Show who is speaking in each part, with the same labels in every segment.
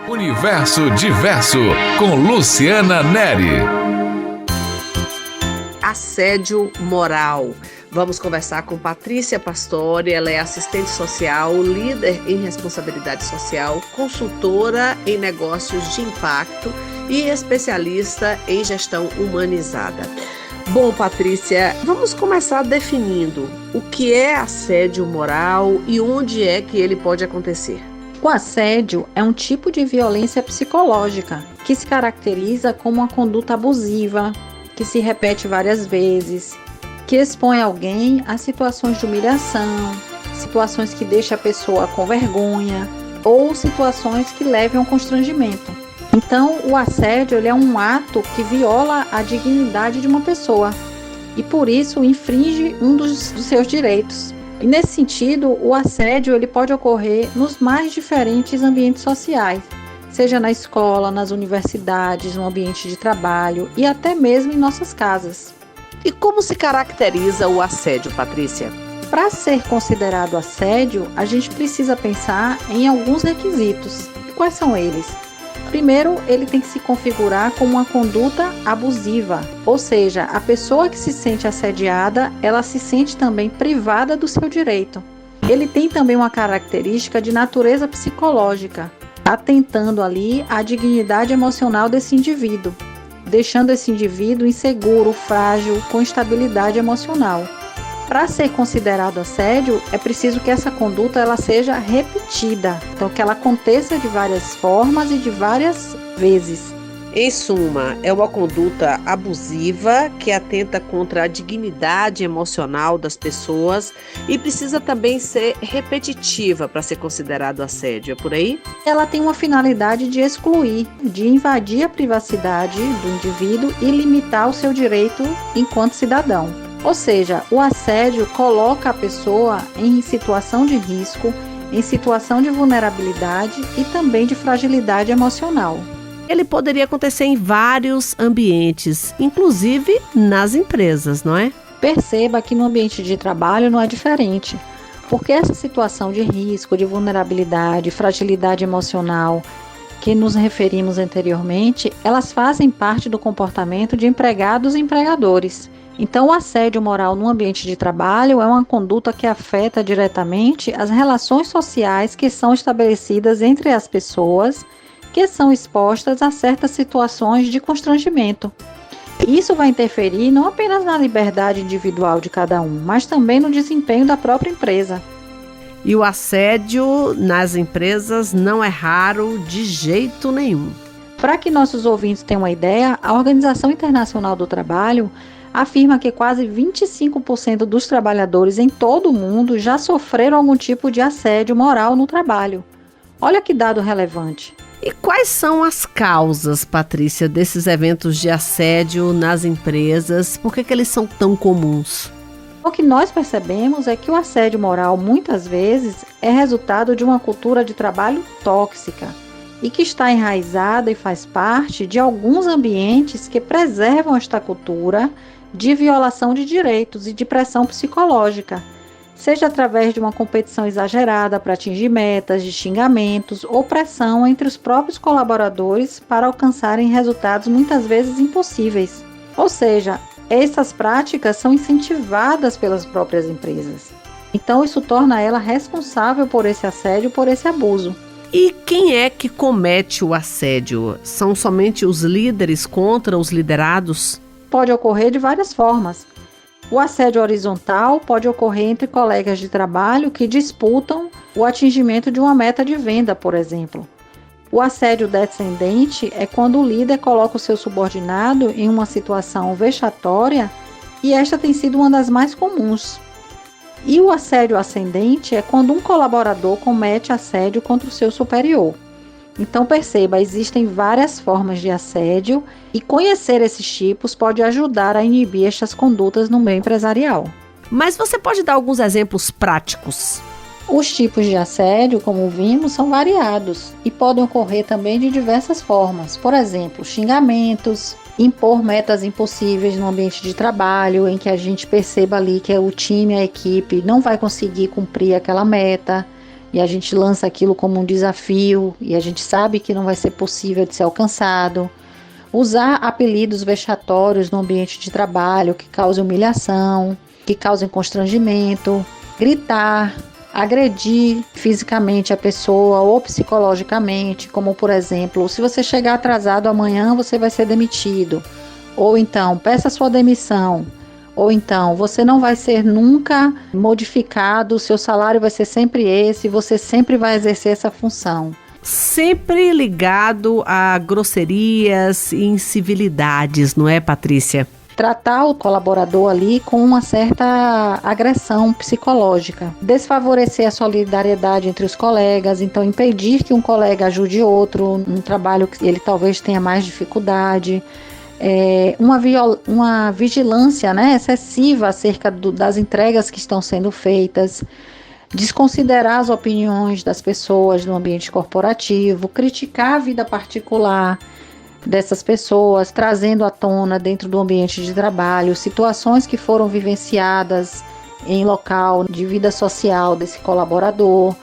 Speaker 1: Universo Diverso, com Luciana Neri.
Speaker 2: Assédio moral. Vamos conversar com Patrícia Pastore, ela é assistente social, líder em responsabilidade social, consultora em negócios de impacto e especialista em gestão humanizada. Bom, Patrícia, vamos começar definindo o que é assédio moral e onde é que ele pode acontecer.
Speaker 3: O assédio é um tipo de violência psicológica que se caracteriza como uma conduta abusiva, que se repete várias vezes, que expõe alguém a situações de humilhação, situações que deixam a pessoa com vergonha ou situações que levam ao constrangimento. Então, o assédio ele é um ato que viola a dignidade de uma pessoa e, por isso, infringe um dos seus direitos. E nesse sentido, o assédio ele pode ocorrer nos mais diferentes ambientes sociais, seja na escola, nas universidades, no ambiente de trabalho e até mesmo em nossas casas.
Speaker 2: E como se caracteriza o assédio, Patrícia?
Speaker 3: Para ser considerado assédio, a gente precisa pensar em alguns requisitos. E quais são eles? Primeiro, ele tem que se configurar como uma conduta abusiva, ou seja, a pessoa que se sente assediada, ela se sente também privada do seu direito. Ele tem também uma característica de natureza psicológica, atentando ali à dignidade emocional desse indivíduo, deixando esse indivíduo inseguro, frágil, com instabilidade emocional. Para ser considerado assédio, é preciso que essa conduta ela seja repetida, então que ela aconteça de várias formas e de várias vezes.
Speaker 2: Em suma, é uma conduta abusiva que atenta contra a dignidade emocional das pessoas e precisa também ser repetitiva para ser considerado assédio, é por aí?
Speaker 3: Ela tem uma finalidade de excluir, de invadir a privacidade do indivíduo e limitar o seu direito enquanto cidadão. Ou seja, o assédio coloca a pessoa em situação de risco, em situação de vulnerabilidade e também de fragilidade emocional.
Speaker 2: Ele poderia acontecer em vários ambientes, inclusive nas empresas, não é?
Speaker 3: Perceba que no ambiente de trabalho não é diferente, porque essa situação de risco, de vulnerabilidade, fragilidade emocional que nos referimos anteriormente, elas fazem parte do comportamento de empregados e empregadores. Então, o assédio moral no ambiente de trabalho é uma conduta que afeta diretamente as relações sociais que são estabelecidas entre as pessoas que são expostas a certas situações de constrangimento. Isso vai interferir não apenas na liberdade individual de cada um, mas também no desempenho da própria empresa.
Speaker 2: E o assédio nas empresas não é raro de jeito nenhum.
Speaker 3: Para que nossos ouvintes tenham uma ideia, a Organização Internacional do Trabalho afirma que quase 25% dos trabalhadores em todo o mundo já sofreram algum tipo de assédio moral no trabalho. Olha que dado relevante.
Speaker 2: E quais são as causas, Patrícia, desses eventos de assédio nas empresas? Por que eles são tão comuns?
Speaker 3: O que nós percebemos é que o assédio moral, muitas vezes, é resultado de uma cultura de trabalho tóxica e que está enraizada e faz parte de alguns ambientes que preservam esta cultura de violação de direitos e de pressão psicológica, seja através de uma competição exagerada para atingir metas, de xingamentos ou pressão entre os próprios colaboradores para alcançarem resultados muitas vezes impossíveis. Ou seja, essas práticas são incentivadas pelas próprias empresas. Então isso torna ela responsável por esse assédio, por esse abuso.
Speaker 2: E quem é que comete o assédio? São somente os líderes contra os liderados?
Speaker 3: Pode ocorrer de várias formas. O assédio horizontal pode ocorrer entre colegas de trabalho que disputam o atingimento de uma meta de venda, por exemplo. O assédio descendente é quando o líder coloca o seu subordinado em uma situação vexatória e esta tem sido uma das mais comuns. E o assédio ascendente é quando um colaborador comete assédio contra o seu superior. Então perceba, existem várias formas de assédio e conhecer esses tipos pode ajudar a inibir estas condutas no meio empresarial.
Speaker 2: Mas você pode dar alguns exemplos práticos?
Speaker 3: Os tipos de assédio, como vimos, são variados e podem ocorrer também de diversas formas. Por exemplo, xingamentos, impor metas impossíveis no ambiente de trabalho, em que a gente perceba ali que o time, a equipe não vai conseguir cumprir aquela meta. e a gente lança aquilo como um desafio e a gente sabe que não vai ser possível de ser alcançado. Usar apelidos vexatórios no ambiente de trabalho que causem humilhação, que causem constrangimento, gritar, agredir fisicamente a pessoa ou psicologicamente, como por exemplo, se você chegar atrasado amanhã você vai ser demitido, ou então peça sua demissão, ou então você não vai ser nunca modificado, o seu salário vai ser sempre esse, você sempre vai exercer essa função.
Speaker 4: Sempre ligado a grosserias e incivilidades, não é, Patrícia?
Speaker 3: Tratar o colaborador ali com uma certa agressão psicológica, desfavorecer a solidariedade entre os colegas, então impedir que um colega ajude outro num trabalho que ele talvez tenha mais dificuldade, uma vigilância, né, excessiva acerca das entregas que estão sendo feitas, desconsiderar as opiniões das pessoas no ambiente corporativo, criticar a vida particular dessas pessoas, trazendo à tona dentro do ambiente de trabalho situações que foram vivenciadas em local de vida social desse colaborador,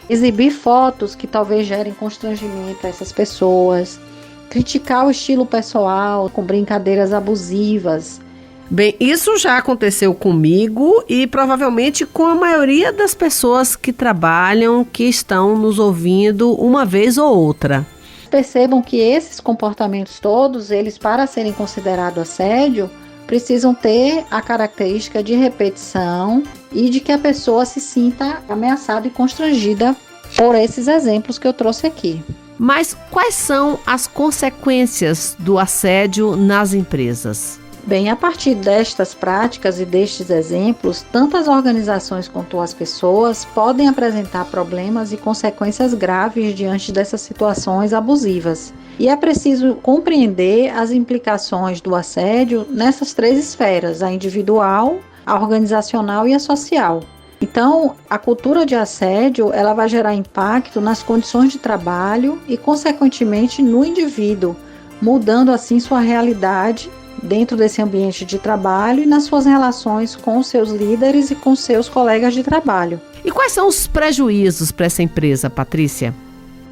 Speaker 3: exibir fotos que talvez gerem constrangimento a essas pessoas, criticar o estilo pessoal com brincadeiras abusivas.
Speaker 4: Bem, isso já aconteceu comigo e provavelmente com a maioria das pessoas que trabalham, que estão nos ouvindo uma vez ou outra.
Speaker 3: Percebam que esses comportamentos todos, eles para serem considerados assédio, precisam ter a característica de repetição e de que a pessoa se sinta ameaçada e constrangida por esses exemplos que eu trouxe aqui.
Speaker 4: Mas quais são as consequências do assédio nas empresas?
Speaker 3: Bem, a partir destas práticas e destes exemplos, tanto as organizações quanto as pessoas podem apresentar problemas e consequências graves diante dessas situações abusivas. E é preciso compreender as implicações do assédio nessas três esferas, a individual, a organizacional e a social. Então, a cultura de assédio, ela vai gerar impacto nas condições de trabalho e, consequentemente, no indivíduo, mudando assim sua realidade dentro desse ambiente de trabalho e nas suas relações com os seus líderes e com seus colegas de trabalho.
Speaker 4: E quais são os prejuízos para essa empresa, Patrícia?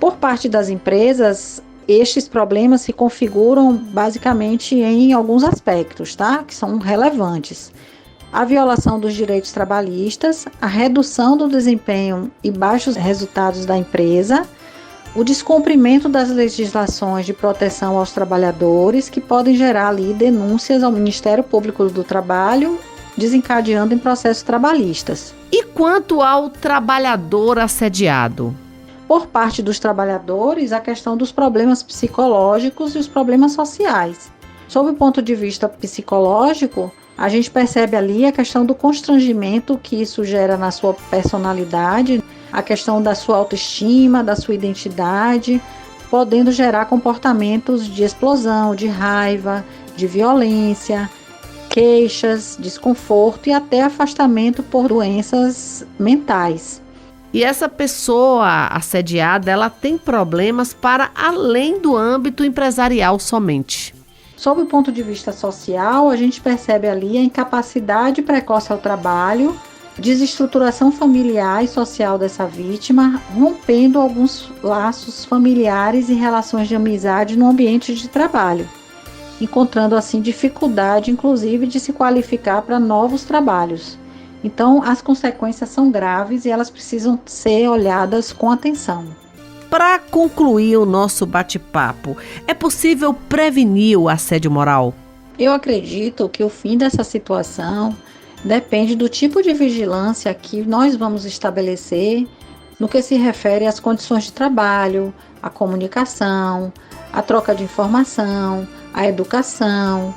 Speaker 3: Por parte das empresas, estes problemas se configuram basicamente em alguns aspectos, tá? Que são relevantes. A violação dos direitos trabalhistas, a redução do desempenho e baixos resultados da empresa, o descumprimento das legislações de proteção aos trabalhadores, que podem gerar ali denúncias ao Ministério Público do Trabalho, desencadeando em processos trabalhistas.
Speaker 4: E quanto ao trabalhador assediado?
Speaker 3: Por parte dos trabalhadores, a questão dos problemas psicológicos e os problemas sociais. Sob o ponto de vista psicológico, a gente percebe ali a questão do constrangimento que isso gera na sua personalidade, a questão da sua autoestima, da sua identidade, podendo gerar comportamentos de explosão, de raiva, de violência, queixas, desconforto e até afastamento por doenças mentais.
Speaker 4: E essa pessoa assediada, ela tem problemas para além do âmbito empresarial somente.
Speaker 3: Sob o ponto de vista social, a gente percebe ali a incapacidade precoce ao trabalho, desestruturação familiar e social dessa vítima, rompendo alguns laços familiares e relações de amizade no ambiente de trabalho, encontrando assim dificuldade, inclusive, de se qualificar para novos trabalhos. Então, as consequências são graves e elas precisam ser olhadas com atenção.
Speaker 4: Para concluir o nosso bate-papo, é possível prevenir o assédio moral?
Speaker 3: Eu acredito que o fim dessa situação depende do tipo de vigilância que nós vamos estabelecer no que se refere às condições de trabalho, à comunicação, à troca de informação, à educação,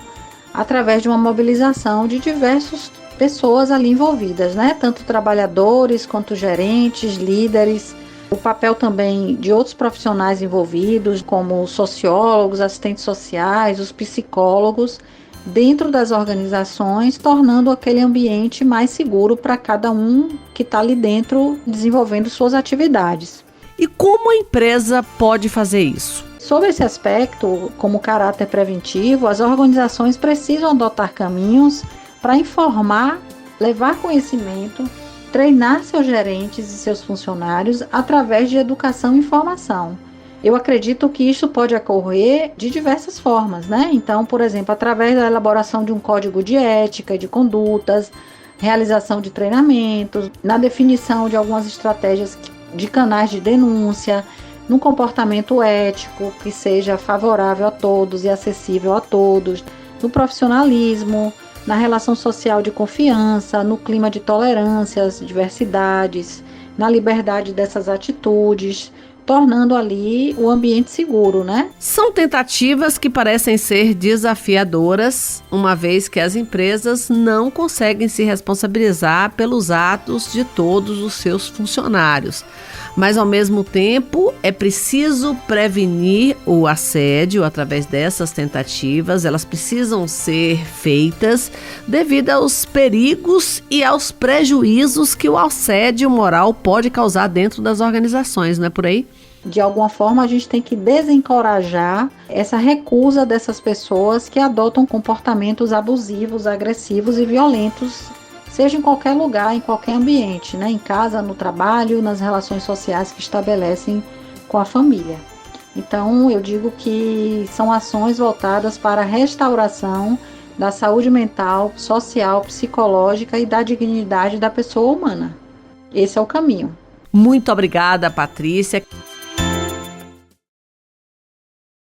Speaker 3: através de uma mobilização de diversas pessoas ali envolvidas, né? Tanto trabalhadores quanto gerentes, líderes, o papel também de outros profissionais envolvidos, como sociólogos, assistentes sociais, os psicólogos, dentro das organizações, tornando aquele ambiente mais seguro para cada um que está ali dentro desenvolvendo suas atividades.
Speaker 4: E como a empresa pode fazer isso?
Speaker 3: Sobre esse aspecto, como caráter preventivo, as organizações precisam adotar caminhos para informar, levar conhecimento treinar seus gerentes e seus funcionários através de educação e informação. Eu acredito que isso pode ocorrer de diversas formas, né? Então, por exemplo, através da elaboração de um código de ética e de condutas, realização de treinamentos, na definição de algumas estratégias de canais de denúncia, num comportamento ético que seja favorável a todos e acessível a todos, no profissionalismo, na relação social de confiança, no clima de tolerâncias, diversidades, na liberdade dessas atitudes, tornando ali o ambiente seguro, né?
Speaker 4: São tentativas que parecem ser desafiadoras, uma vez que as empresas não conseguem se responsabilizar pelos atos de todos os seus funcionários. Mas, ao mesmo tempo, é preciso prevenir o assédio através dessas tentativas. Elas precisam ser feitas devido aos perigos e aos prejuízos que o assédio moral pode causar dentro das organizações, não é por aí?
Speaker 3: De alguma forma, a gente tem que desencorajar essa recusa dessas pessoas que adotam comportamentos abusivos, agressivos e violentos, seja em qualquer lugar, em qualquer ambiente, né? Em casa, no trabalho, nas relações sociais que estabelecem com a família. Então, eu digo que são ações voltadas para a restauração da saúde mental, social, psicológica e da dignidade da pessoa humana. Esse é o caminho.
Speaker 4: Muito obrigada, Patrícia.